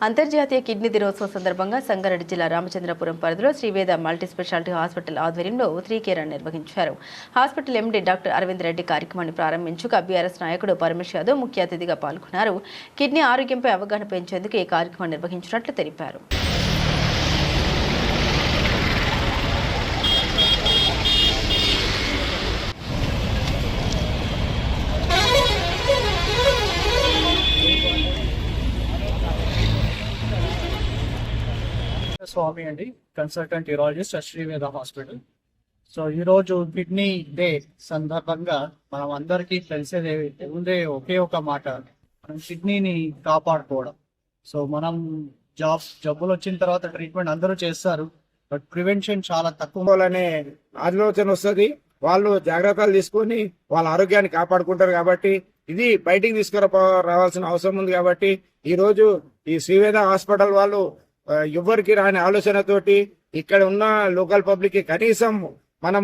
అంతర్జాతీయ కిడ్నీ దినోత్సవం సందర్భంగా సంగారెడ్డి జిల్లా రామచంద్రపురం పరిధిలో శ్రీవేద మల్టీ స్పెషాలిటీ హాస్పిటల్ ఆధ్వర్యంలో 3K రన్ నిర్వహించారు. Hospital MD doctor Aravind Reddy కార్యక్రమాన్ని ప్రారంభించగా బీఆర్ఎస్ నాయకుడు పరమేశ్ యాదవ్ ముఖ్య అతిథిగా పాల్గొన్నారు. కిడ్నీ ఆరోగ్యంపై అవగాహన పెంచేందుకు ఈ కార్యక్రమం నిర్వహించినట్లు తెలిపారు. స్వామి అండి, consultant urologist Sri Veda hospital. So ఈరోజు కిడ్నీ డే సందర్భంగా మనం అందరికీ తెలిసేది ఉండే ఒకే ఒక మాట, మనం కిడ్నీని కాపాడుకోవడం. సో మనం జబ్బులు వచ్చిన తర్వాత ట్రీట్మెంట్ అందరూ చేస్తారు, బట్ ప్రివెన్షన్ చాలా తక్కువ అనే ఆలోచన వస్తుంది. వాళ్ళు జాగ్రత్తలు తీసుకొని వాళ్ళ ఆరోగ్యాన్ని కాపాడుకుంటారు. కాబట్టి ఇది బయటికి రావాల్సిన అవసరం ఉంది. కాబట్టి ఈ రోజు ఈ శ్రీవేద హాస్పిటల్ వాళ్ళు ఎవరికి రాని ఆలోచనతోటి ఇక్కడ ఉన్న లోకల్ పబ్లిక్ కి కనీసం మనం